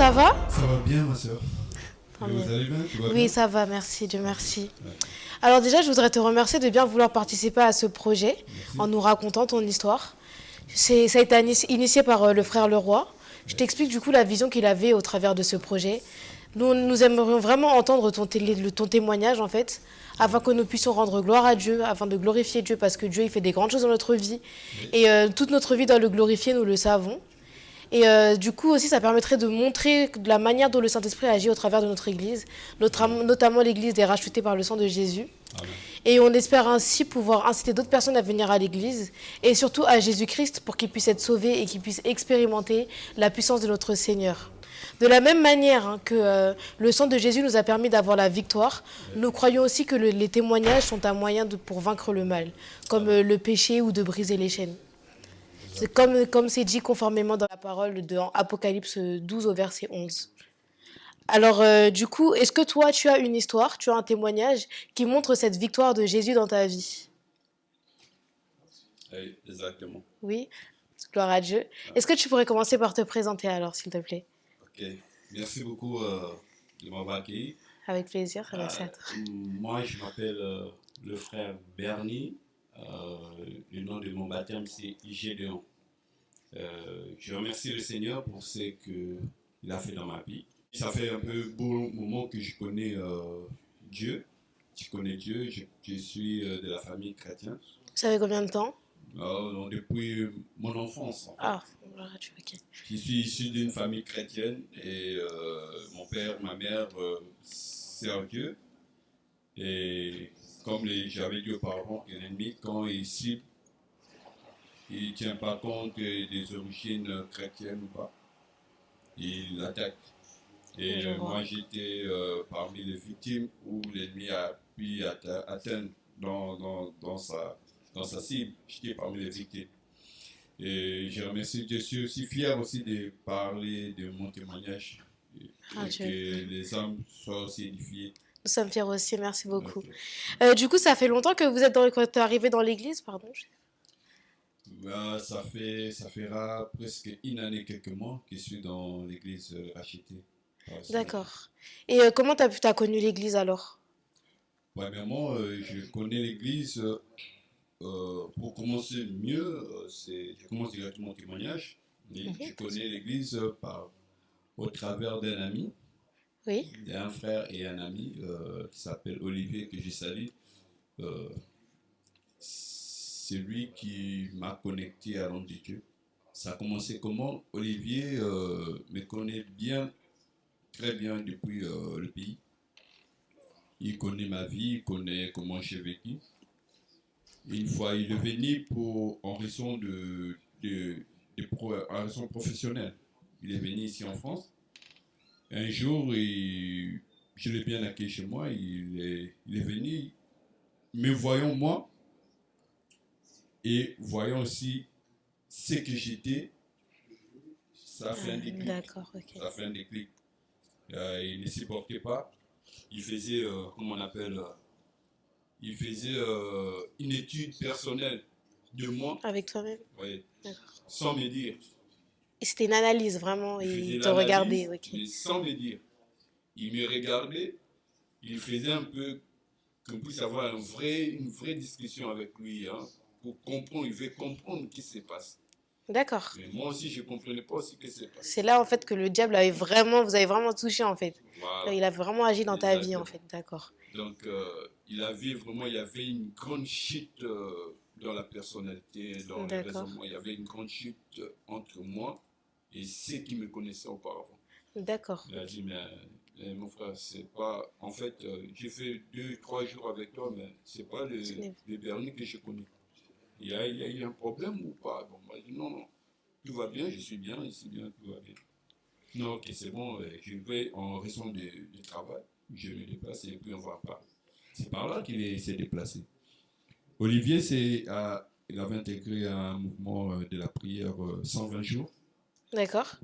ça va? Ça va bien, ma soeur. Tant Et mieux. vous allez bien? Tu vas Oui, bien? ça va, merci, Dieu merci. Ouais. Alors déjà, je voudrais te remercier de bien vouloir participer à ce projet en Merci. nous racontant ton histoire. Ça a été initié par le frère Leroy. Je Ouais. t'explique du coup la vision qu'il avait au travers de ce projet. Nous aimerions vraiment entendre ton témoignage en fait, afin Ouais. que nous puissions rendre gloire à Dieu, afin de glorifier Dieu, parce que Dieu il fait des grandes choses dans notre vie. Oui. Et toute notre vie doit le glorifier, nous le savons. Et du coup aussi, ça permettrait de montrer la manière dont le Saint-Esprit agit au travers de notre Église, Amen. notamment l'Église des rachetés par le sang de Jésus. Amen. Et on espère ainsi pouvoir inciter d'autres personnes à venir à l'Église et surtout à Jésus-Christ pour qu'ils puissent être sauvés et qu'ils puissent expérimenter la puissance de notre Seigneur. De la même manière que le sang de Jésus nous a permis d'avoir la victoire, Ouais. nous croyons aussi que les témoignages sont un moyen pour vaincre le mal, comme Amen. le péché ou de briser les chaînes. C'est Exactement. comme c'est dit conformément dans la parole de Apocalypse 12 au verset 11. Alors, du coup, est-ce que toi, tu as une histoire, tu as un témoignage qui montre cette victoire de Jésus dans ta vie? Oui, exactement. Oui, gloire à Dieu. Ah, Est-ce que tu pourrais commencer par te présenter alors, s'il te plaît? ok. Merci beaucoup de m'avoir accueilli. Avec plaisir, merci à toi. Moi, je m'appelle le frère Bernie. Le nom de mon baptême, c'est Gédéon. Je remercie le Seigneur pour ce qu'il a fait dans ma vie. Ça fait un peu bon moment que je connais Dieu. Je connais Dieu. Je suis de la famille chrétienne. Ça fait combien de temps? Donc, depuis mon enfance, en fait. Ah, gloire à Dieu, ok. Je suis issu d'une famille chrétienne et mon père, ma mère servent Dieu. Et comme j'avais dit auparavant, que l'ennemi, quand il cible, il ne tient pas compte des origines chrétiennes ou pas, il attaque. Et Je vois. moi, j'étais parmi les victimes où l'ennemi a pu atteindre dans sa cible. J'étais parmi les victimes. Et je remercie, je suis aussi fier aussi de parler de mon témoignage Ah, et Dieu. que les âmes soient aussi édifiées. Nous sommes fiers aussi, merci beaucoup. Ok. Du coup, ça fait longtemps que vous êtes quand tu es arrivé dans l'église, pardon. Ça fera presque une année, quelques mois que je suis dans l'église rachetée par le Seigneur. D'accord. Et comment t'as connu l'église alors? Premièrement, je connais l'église. Pour commencer mieux, je commence directement mon témoignage. Et je Mhm. connais l'église au travers d'un ami, Oui, d'un frère et un ami qui s'appelle Olivier, que je salue. Euh, c'est lui qui m'a connecté à l'homme de Dieu. Ça a commencé comment? Olivier me connaît bien, très bien depuis le pays. Il connaît ma vie, il connaît comment j'ai vécu. Une fois, il est venu en raison en raison professionnelle. Il est venu ici en France. Un jour, je l'ai bien accueilli chez moi. Il est venu, me voyant moi et voyant aussi ce que j'étais, ça a fait un déclic. d'accord, ok. Ça a fait un déclic. Il ne supportait pas. Il faisait, comment on appelle, il faisait une étude personnelle de moi, Avec toi-même? ouais, D'accord. sans me dire. Et c'était une analyse vraiment, Il et faisait il te regardait, l'analyse, ok. mais sans me dire. Il me regardait, il faisait un peu qu'on puisse avoir une vraie discussion avec lui, hein, pour comprendre, il veut comprendre ce qui se passe. D'accord. Mais moi aussi, je ne comprenais pas ce qui se passe. C'est là en fait que le diable vous avez vraiment touché en fait. Voilà, Il a vraiment agi dans ta vie en exactement. fait, d'accord. Donc, il y avait une grande chute dans la personnalité, dans les D'accord. raisonnements. Il y avait une grande chute entre moi et ceux qui me connaissaient auparavant. D'accord. Il a dit, mais mon frère, c'est pas. En fait, j'ai fait 2, 3 jours avec toi, mais c'est pas le Bernie que je connais. Il y a eu un problème ou pas? Bon, moi, je dit, non, non, tout va bien, je suis bien, ici bien, tout va bien. Non, ok, c'est bon, je vais en raison du travail, je me déplace et puis on va parler. C'est par là s'est déplacé. Olivier, il avait intégré un mouvement de la prière 120 jours. D'accord.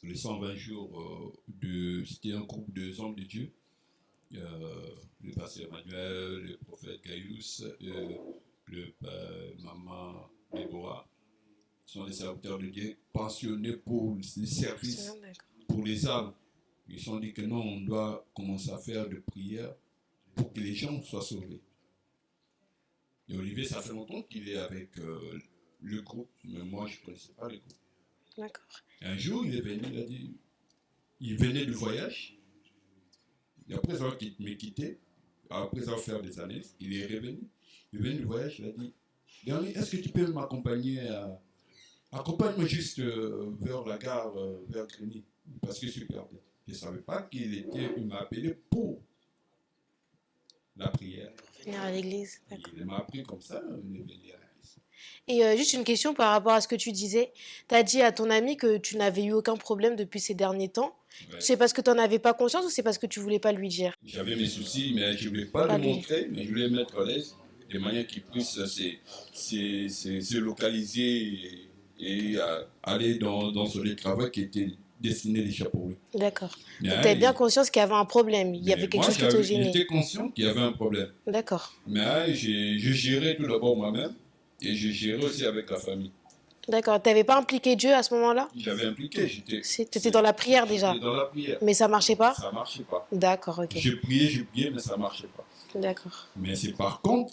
Les 120 jours, c'était un groupe de hommes de Dieu. Le pasteur Emmanuel, le prophète Gaius, maman Déborah, sont des serviteurs de Dieu passionnés pour le service, D'accord. pour les arbres. Ils se sont dit que non, on doit commencer à faire des prières pour que les gens soient sauvés. Et Olivier, ça fait longtemps qu'il est avec le groupe, mais moi, je ne connaissais pas le groupe. D'accord. Un jour, il est venu, il a dit, il venait du voyage, et après avoir quitté, après avoir fait des années, il est revenu. Il est venu du voyage, il a dit, Dernier, est-ce que tu peux m'accompagner accompagne-moi juste vers la gare, vers Grigny, parce que je suis perdu. Je ne savais pas il m'a appelé pour la prière. Venir à l'église, d'accord. Il m'a appris comme ça, on est venu à l'église. Et juste une question par rapport à ce que tu disais. Tu as dit à ton ami que tu n'avais eu aucun problème depuis ces derniers temps. Ouais. C'est parce que tu n'en avais pas conscience ou c'est parce que tu voulais pas lui dire? J'avais mes soucis, mais je ne voulais pas le montrer, mais je voulais le mettre à l'aise, de manière qu'il puisse se localiser et aller dans son lieu de travail qui était destiné déjà pour lui. D'accord. Donc tu avais bien conscience qu'il y avait un problème, il y avait quelque chose qui te gênait. J'étais conscient qu'il y avait un problème. D'accord. Mais je gérais tout d'abord moi-même et je gérais aussi avec la famille. D'accord. Tu n'avais pas impliqué Dieu à ce moment-là? J'avais impliqué. Tu étais dans la prière déjà? J'étais dans la prière. Mais ça marchait pas? Ça marchait pas. D'accord, ok. Je priais, mais ça marchait pas. D'accord. Mais c'est par contre,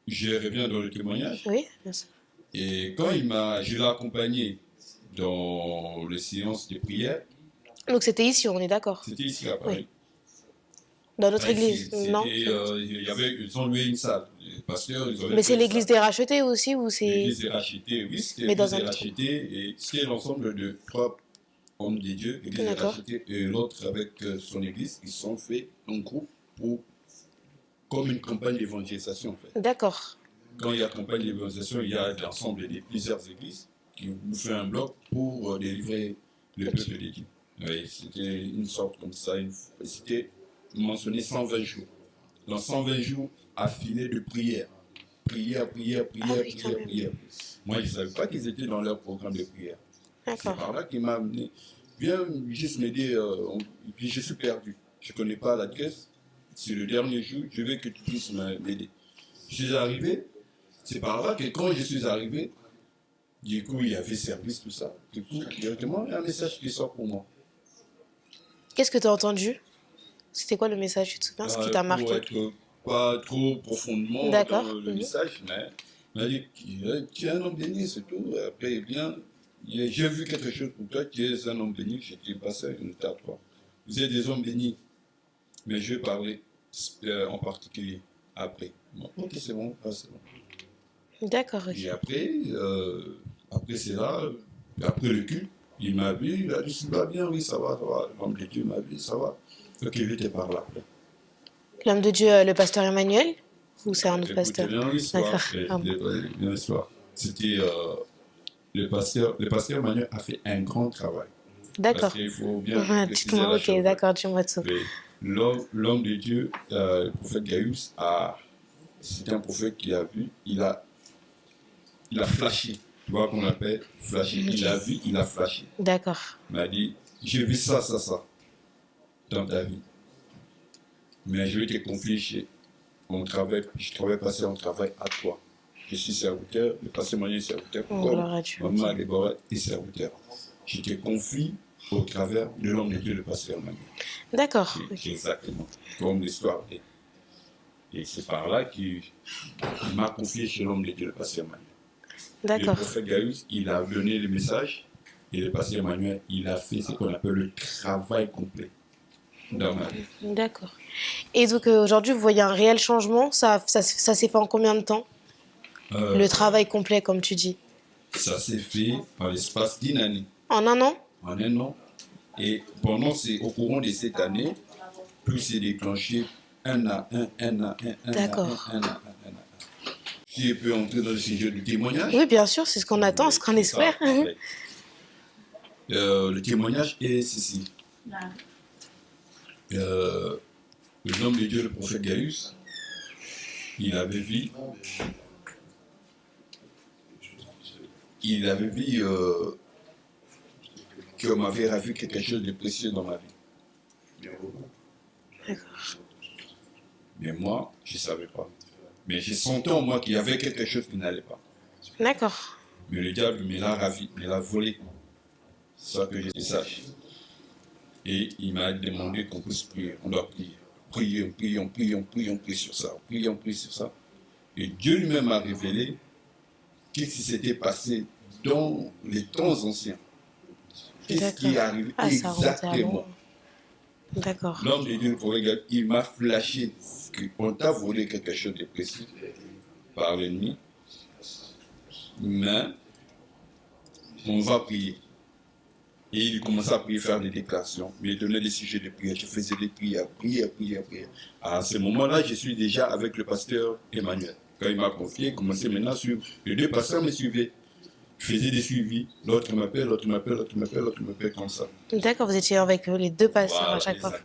je reviens dans le témoignage. Oui, bien sûr. Et quand je l'ai accompagné dans les séances de prière. Donc c'était ici, on est d'accord? C'était ici à Paris. Oui. Dans notre église, non? Ils ont loué une salle. Mais c'est l'église des rachetés aussi ou c'est... L'église des rachetés, oui, c'était l'église des rachetés. Et c'était l'ensemble de 3 hommes de Dieu, l'église des rachetés, et l'autre avec son église. Ils se sont fait un groupe comme une campagne d'évangélisation en fait. D'accord. Quand il y a campagne d'évangélisation, il y a l'ensemble de plusieurs églises qui vous fait un bloc pour délivrer le peuple de Dieu. Oui, c'était une sorte comme ça, c'était mentionné 120 jours. Dans 120 jours affilés de prière. Prière. Moi, je ne savais pas qu'ils étaient dans leur programme de prière. C'est par là qu'il m'a amené. Viens juste m'aider, puis je suis perdu. Je ne connais pas l'adresse. C'est le dernier jour, je veux que tu puisses m'aider. Je suis arrivé, c'est par là que quand je suis arrivé, du coup, il y avait service, tout ça. Du coup, directement, il y a un message qui sort pour moi. Qu'est-ce que tu as entendu? C'était quoi le message, tu te souviens? Ce qui t'a marqué? Pour être pas trop profondément dans le message, mais il m'a dit tu es un homme béni, c'est tout. Après, eh bien, j'ai vu quelque chose pour toi, tu es un homme béni, j'étais passé une état à toi. Vous êtes des hommes bénis, mais je vais parler en particulier après. Bon, ok, c'est bon, c'est bon. D'accord, ok. Et après c'est là, après le culte, il m'a vu, il a dit ça va bien, oui, ça va. L'homme de Dieu m'a vu, ça va. Ok, il était par là. L'homme de Dieu, le pasteur Emmanuel? Ou c'est un autre pasteur? Bien l'histoire. C'était le pasteur Emmanuel a fait un grand travail. D'accord. Parce qu'il faut bien préciser la chose. Ok, d'accord, tu m'as tout. L'homme de Dieu, le prophète Gaius, c'était un prophète qui a vu, il a flashé. Tu vois qu'on appelle flasher. Il a vu, il a flashé. D'accord. Il m'a dit, j'ai vu ça dans ta vie. Mais je vais te confier mon travail, je travaille passer mon travail à toi. Je suis serviteur, le pasteur Emmanuel est serviteur, comme maman Déborah est serviteur. Je te confie au travers de l'homme de Dieu, le pasteur Emmanuel. D'accord. Exactement, comme l'histoire est. Et c'est par là qu'il m'a confié chez l'homme de Dieu, le pasteur Emmanuel. D'accord. Le prophète Gaius, il a donné le message, et le pasteur Emmanuel, il a fait ce qu'on appelle le travail complet dans ma vie. D'accord. Et donc aujourd'hui, vous voyez un réel changement. Ça s'est fait en combien de temps? Le travail complet, comme tu dis. Ça s'est fait en l'espace d'une année. En un an? En un an. Et au courant de cette année, tout s'est déclenché un à un. D'accord. Si je peux entrer dans le sujet du témoignage. Oui, bien sûr, c'est ce qu'on attend, ce qu'on espère. Le témoignage est ceci. L'homme de Dieu, le prophète Gaius, il avait vu qu'on m'avait ravi quelque chose de précieux dans ma vie. D'accord. Mais moi, je ne savais pas. Mais je sentais en moi qu'il y avait quelque chose qui n'allait pas. D'accord. Mais le diable me l'a ravi, me l'a volé. ça que je sache. Et il m'a demandé qu'on puisse prier. On doit prier. On prie sur ça. On prie sur ça. Et Dieu lui-même m'a révélé qu'est-ce qui s'était passé dans les temps anciens. Qu'est-ce qui est arrivé exactement. D'accord. L'homme de Dieu, il m'a flashé qu'on t'a volé quelque chose de précis par l'ennemi. Mais on va prier. Et il commençait à prier, faire des déclarations. Mais il donnait des sujets de prière. Je faisais des prières. À ce moment-là, je suis déjà avec le pasteur Emmanuel. Quand il m'a confié, il commençait maintenant à suivre. Les deux pasteurs me suivaient. Je faisais des suivis. L'autre m'appelle comme ça. D'accord, vous étiez avec les deux pasteurs à chaque fois. Donc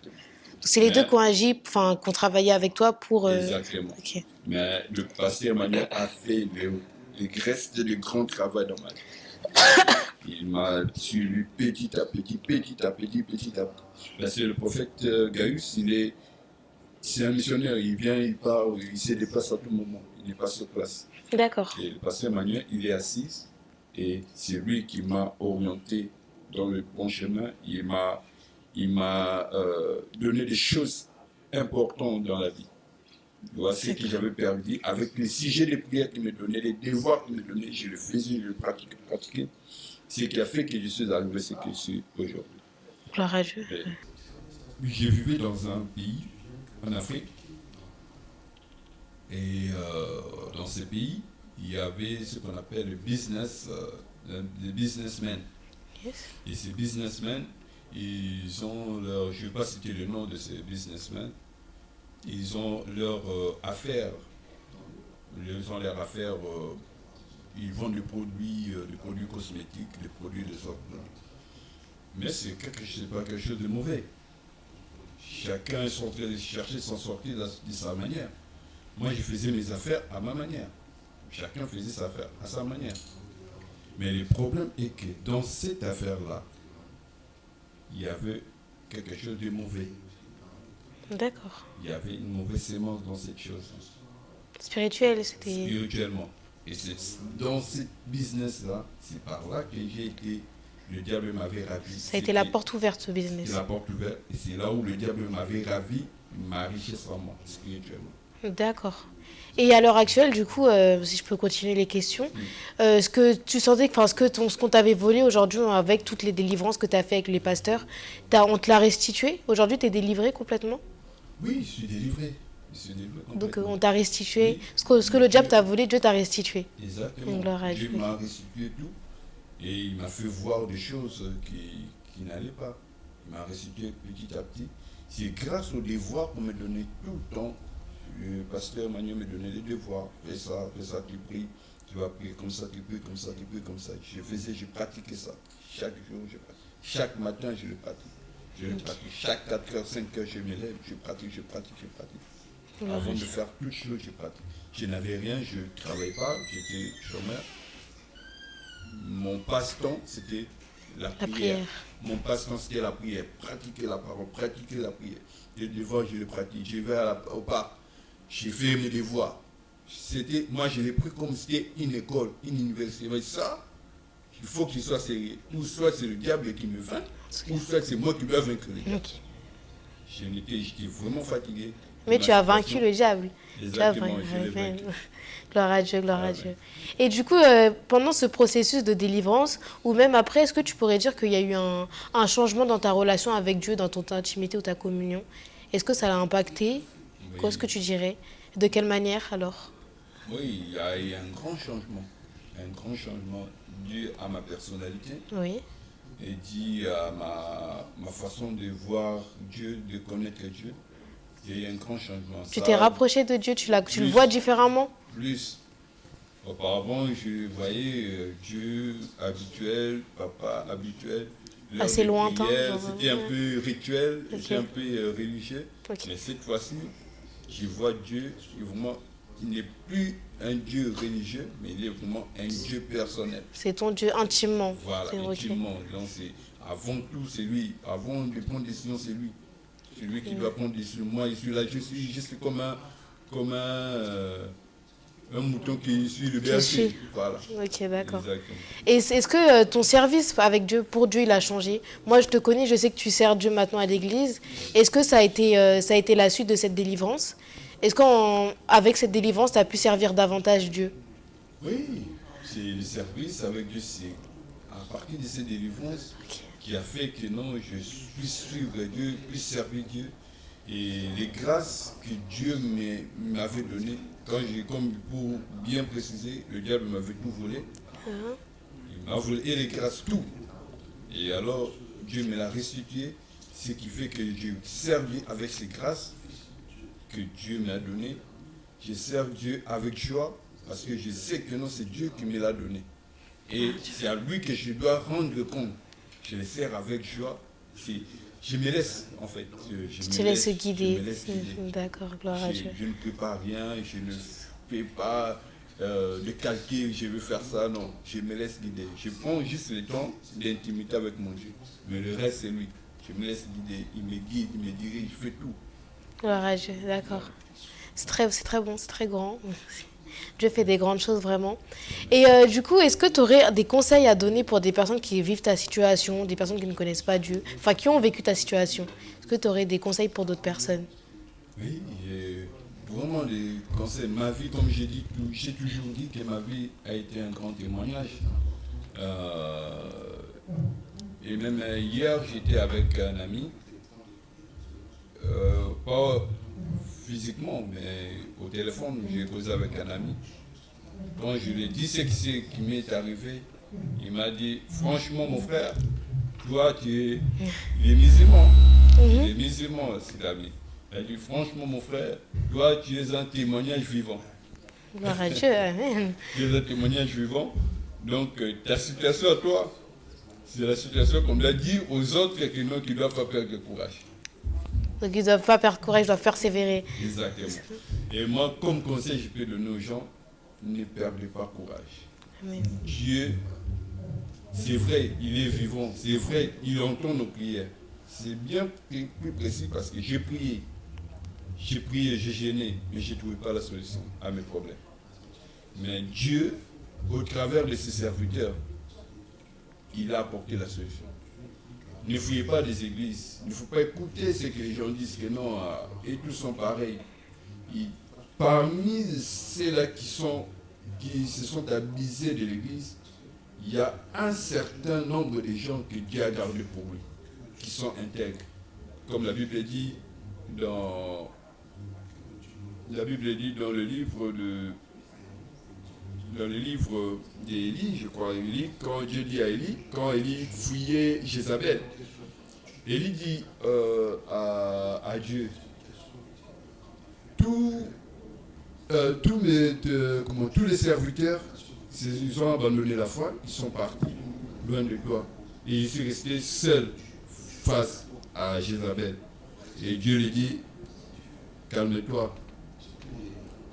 c'est les deux qui ont agi, qui ont travaillé avec toi pour... Exactement. Okay. Mais le pasteur Emmanuel a fait le grand travail dans ma vie. Il m'a suivi petit à petit. Parce que le prophète Gaius, c'est un missionnaire. Il vient, il part, il se déplace à tout moment. Il n'est pas sur place. D'accord. Et le pasteur Emmanuel, il est assis. Et c'est lui qui m'a orienté dans le bon chemin. Il m'a donné des choses importantes dans la vie. Voici ce que j'avais perdu. Avec les sujets de prière qu'il me donnait, les devoirs qu'il me donnait, je le faisais, je le pratiquais. C'est ce qui a fait que je suis arrivé à ce que je suis aujourd'hui. Gloire à Dieu. J'ai vécu dans un pays, en Afrique. Et dans ce pays, il y avait ce qu'on appelle le les businessmen. Yes. Et ces businessmen, ils ont leur, je ne vais pas citer le nom de ces businessmen, ils ont leur affaire. Ils ont leurs affaires, ils vendent des produits cosmétiques, des produits de sorte. Mais c'est pas quelque chose de mauvais. Chacun est en train de chercher s'en sortir de sa manière. Moi, je faisais mes affaires à ma manière. Chacun faisait sa affaire à sa manière. Mais le problème est que dans cette affaire-là, il y avait quelque chose de mauvais. D'accord. Il y avait une mauvaise sémence dans cette chose. Spirituel, c'était... Spirituellement. Et c'est dans ce business-là, c'est par là que j'ai été... Le diable m'avait ravi. Ça a été la porte ouverte, ce business. C'est la porte ouverte. Et c'est là où le diable m'avait ravi, ma richesse en moi, spirituellement. D'accord. Et à l'heure actuelle, du coup, si je peux continuer les questions, ce que tu sentais, ce qu'on t'avait volé aujourd'hui avec toutes les délivrances que tu as fait avec les pasteurs, on te l'a restitué? Aujourd'hui, tu es délivré complètement? Oui, je suis délivré. Donc on t'a restitué. Oui. Ce que le diable t'a volé, Dieu t'a restitué. Exactement. Dieu m'a restitué tout. Et il m'a fait voir des choses qui n'allaient pas. Il m'a restitué petit à petit. C'est grâce aux devoirs qu'on me donnait tout le temps. Le pasteur Emmanuel me donnait des devoirs. Fais ça, tu pries. Tu vas prier comme ça, tu pries comme ça, tu pries comme ça. Je pratiquais ça. Chaque jour, je pratique. Chaque matin, je le pratique. Je le pratique. Chaque 4h, 5h, je me lève, je pratique. Avant de faire toute chose, je pratique. Je n'avais rien, je ne travaillais pas, j'étais chômeur. Mon passe-temps, c'était la prière. Mon passe-temps, c'était la prière. Pratiquer la parole, pratiquer la prière. Les devoirs, je les pratique. Je vais au parc, j'ai fait mes devoirs. Moi, je l'ai pris comme si c'était une école, une université. Mais ça, il faut que je sois sérieux. Ou soit c'est le diable qui me vainc, ou soit c'est moi qui dois vaincre le diable. Okay. J'étais vraiment fatigué. Mais tu as vaincu le diable. Exactement, je l'ai vaincu. Gloire à Dieu, gloire à Dieu. Et du coup, pendant ce processus de délivrance, ou même après, est-ce que tu pourrais dire qu'il y a eu un changement dans ta relation avec Dieu, dans ton intimité ou ta communion? Est-ce que ça l'a impacté? Oui. Qu'est-ce que tu dirais? De quelle manière alors? Oui, il y a eu un grand changement. Un grand changement dû à ma personnalité. Oui. Et dû à ma façon de voir Dieu, de connaître Dieu. Il y a eu un grand changement. Tu t'es rapproché de Dieu, tu le vois différemment? Plus. Auparavant, je voyais Dieu habituel, papa habituel. Assez lointain. C'était un peu rituel, c'était un peu religieux. Okay. Mais cette fois-ci, je vois Dieu, vraiment, il n'est plus un Dieu religieux, mais il est vraiment un Dieu personnel. C'est ton Dieu intimement. Voilà, intimement. Donc avant tout, c'est lui. Avant de prendre des décisions, c'est lui. C'est lui qui doit prendre des décisions. Moi, je suis là, je suis juste comme un un mouton qui suit le Qui berger. suit. Voilà. Ok, d'accord. Exactement. Et est-ce que ton service avec Dieu, pour Dieu, il a changé? Moi, je te connais, je sais que tu sers Dieu maintenant à l'église. Est-ce que ça a été la suite de cette délivrance? Est-ce qu'avec cette délivrance, tu as pu servir davantage Dieu? Oui, c'est le service avec Dieu, c'est à partir de cette délivrance qui a fait que non, je puisse suivre Dieu, puisse servir Dieu. Et les grâces que Dieu m'avait données, comme pour bien préciser, le diable m'avait tout volé. Il m'a volé et les grâces, tout. Et alors, Dieu me l'a restitué, ce qui fait que je sers Dieu avec ces grâces que Dieu m'a données. Je sers Dieu avec joie parce que je sais que non, c'est Dieu qui me l'a donné. Et c'est à lui que je dois rendre compte. Je le sers avec joie. Je me laisse, en fait. Je te laisse guider. Je me laisse guider. D'accord, gloire à Dieu. Je ne prépare rien, je ne fais pas de calcul, je veux faire ça, non. Je me laisse guider. Je prends juste le temps d'intimité avec mon Dieu. Mais le reste, c'est lui. Je me laisse guider. Il me guide, il me dirige, il fait tout. Gloire à Dieu, d'accord. C'est très bon, c'est très grand. Dieu fait des grandes choses, vraiment. Et du coup, est-ce que tu aurais des conseils à donner pour des personnes qui vivent ta situation, des personnes qui ne connaissent pas Dieu, enfin qui ont vécu ta situation? Est-ce que tu aurais des conseils pour d'autres personnes? Oui, vraiment des conseils. Ma vie, comme j'ai toujours dit que ma vie a été un grand témoignage. Et même hier, j'étais avec un ami, pas physiquement, mais au téléphone, j'ai causé avec un ami. Quand je lui ai dit ce qui m'est arrivé, il m'a dit, franchement mon frère, toi tu es musulman. Il est musulman, cet ami. Il a dit, franchement mon frère, toi tu es un témoignage vivant. Gloire à Dieu, amen. Tu es un témoignage vivant. Donc ta situation à toi, c'est la situation qu'on doit dire aux autres que non, qui ne doivent pas perdre de courage. Donc ils ne doivent pas perdre courage, ils doivent persévérer. Exactement. Et moi, comme conseil, je peux donner aux gens, ne perdez pas courage. Amen. Dieu, c'est vrai, il est vivant, c'est vrai, il entend nos prières. C'est bien plus précis parce que j'ai prié, j'ai gêné, mais je ne trouvais pas la solution à mes problèmes. Mais Dieu, au travers de ses serviteurs, il a apporté la solution. Ne fouillez pas des églises, il ne faut pas écouter ce que les gens disent que non, et tous sont pareils. Parmi ceux-là qui se sont abusés de l'église, il y a un certain nombre de gens que Dieu a gardés pour lui, qui sont intègres. Comme la Bible dit dans le livre d'Élie, je crois, Élie, quand Dieu dit à Élie, quand Élie fouillait Jézabel, Élie dit à Dieu, tous les serviteurs, ils ont abandonné la foi, ils sont partis loin de toi. Et je suis resté seul face à Jézabel. Et Dieu lui dit, calme-toi.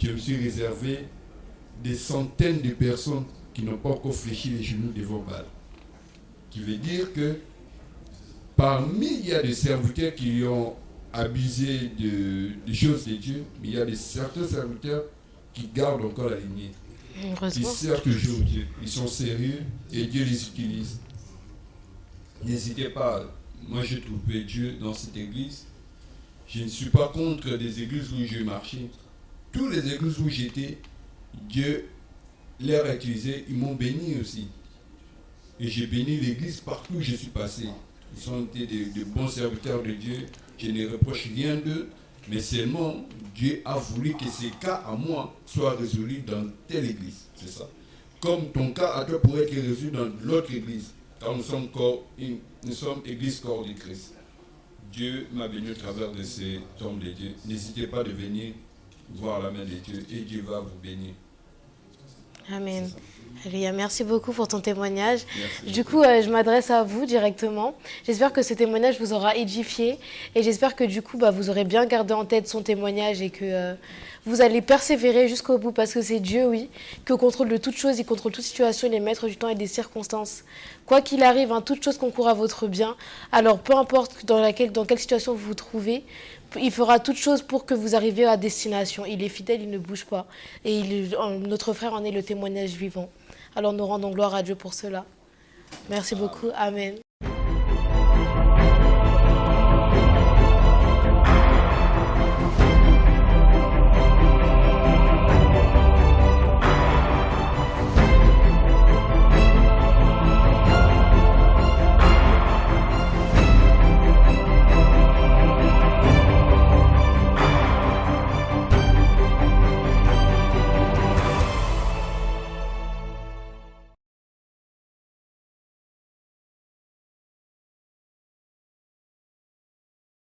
Je me suis réservé des centaines de personnes qui n'ont pas encore fléchi les genoux devant Baal. Qui veut dire que parmi, il y a des serviteurs qui ont abusé des choses de Dieu, mais il y a certains serviteurs qui gardent encore la lignée. Ils servent toujours Dieu. Ils sont sérieux et Dieu les utilise. N'hésitez pas. Moi, j'ai trouvé Dieu dans cette église. Je ne suis pas contre des églises où je marchais. Toutes les églises où j'étais, Dieu les a utilisées. Ils m'ont béni aussi. Et j'ai béni l'église partout où je suis passé. Ils ont été de bons serviteurs de Dieu. Je ne reproche rien d'eux. Mais seulement, Dieu a voulu que ces cas à moi soient résolus dans telle église. C'est ça. Comme ton cas à toi pourrait être résolu dans l'autre église. Car nous sommes église corps de Christ. Dieu m'a béni au travers de ces hommes de Dieu. N'hésitez pas de venir voir la main de Dieu et Dieu va vous bénir. Amen. Alléluia. Merci beaucoup pour ton témoignage. Merci du coup, je m'adresse à vous directement. J'espère que ce témoignage vous aura édifié et j'espère que du coup, vous aurez bien gardé en tête son témoignage et que vous allez persévérer jusqu'au bout parce que c'est Dieu, oui, qui contrôle de toutes choses, il contrôle toute situation, il est maître du temps et des circonstances. Quoi qu'il arrive, hein, toute chose concourt à votre bien. Alors, peu importe dans quelle situation vous vous trouvez, il fera toute chose pour que vous arriviez à destination. Il est fidèle, il ne bouge pas. Et notre frère en est le témoignage vivant. Alors, nous rendons gloire à Dieu pour cela. Merci beaucoup. Amen.